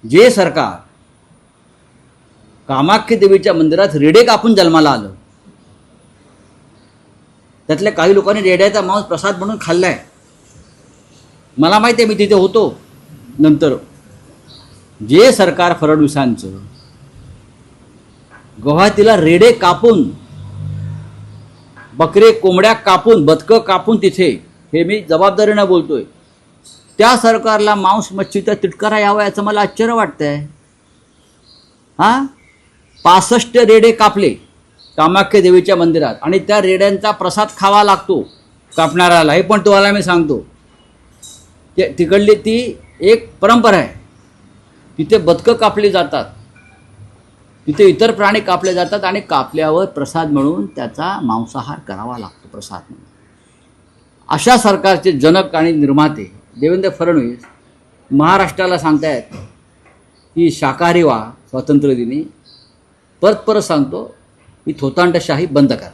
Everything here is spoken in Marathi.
जे सरकार कामाख्या देवीच्या मंदिरात रेडे कापून जन्माला आलं, त्यातल्या काही लोकांनी रेड्याचा मांस प्रसाद म्हणून खाल्लाय. मला माहिती आहे, मी तिथे होतो. नंतर जे सरकार फडणवीसांचं गुवाहाटीला रेडे कापून, बकरे कोंबड्या कापून, बदकं कापून तिथे, हे मी जबाबदारीनं बोलतोय, त्या सरकारला मांस मच्छीचा तिटकारा यावा याचं मला आश्चर्य वाटतंय. हां, 65 रेडे कापले कामाख्या देवीच्या मंदिरात आणि त्या रेड्यांचा प्रसाद खावा लागतो कापणाऱ्याला. हे पण तुम्हाला मी सांगतो, तिकडली ती एक परंपरा आहे. तिथे बदकं कापली जातात, तिथे इतर प्राणी कापले जातात आणि कापल्यावर प्रसाद म्हणून त्याचा मांसाहार करावा लागतो प्रसाद म्हणून. अशा सरकारचे जनक आणि निर्माते देवेंद्र फडणवीस महाराष्ट्राला सांगतायत की शाकाहारी व्हा स्वातंत्र्यदिनी. परत सांगतो, ही थोतांडशाही बंद करा.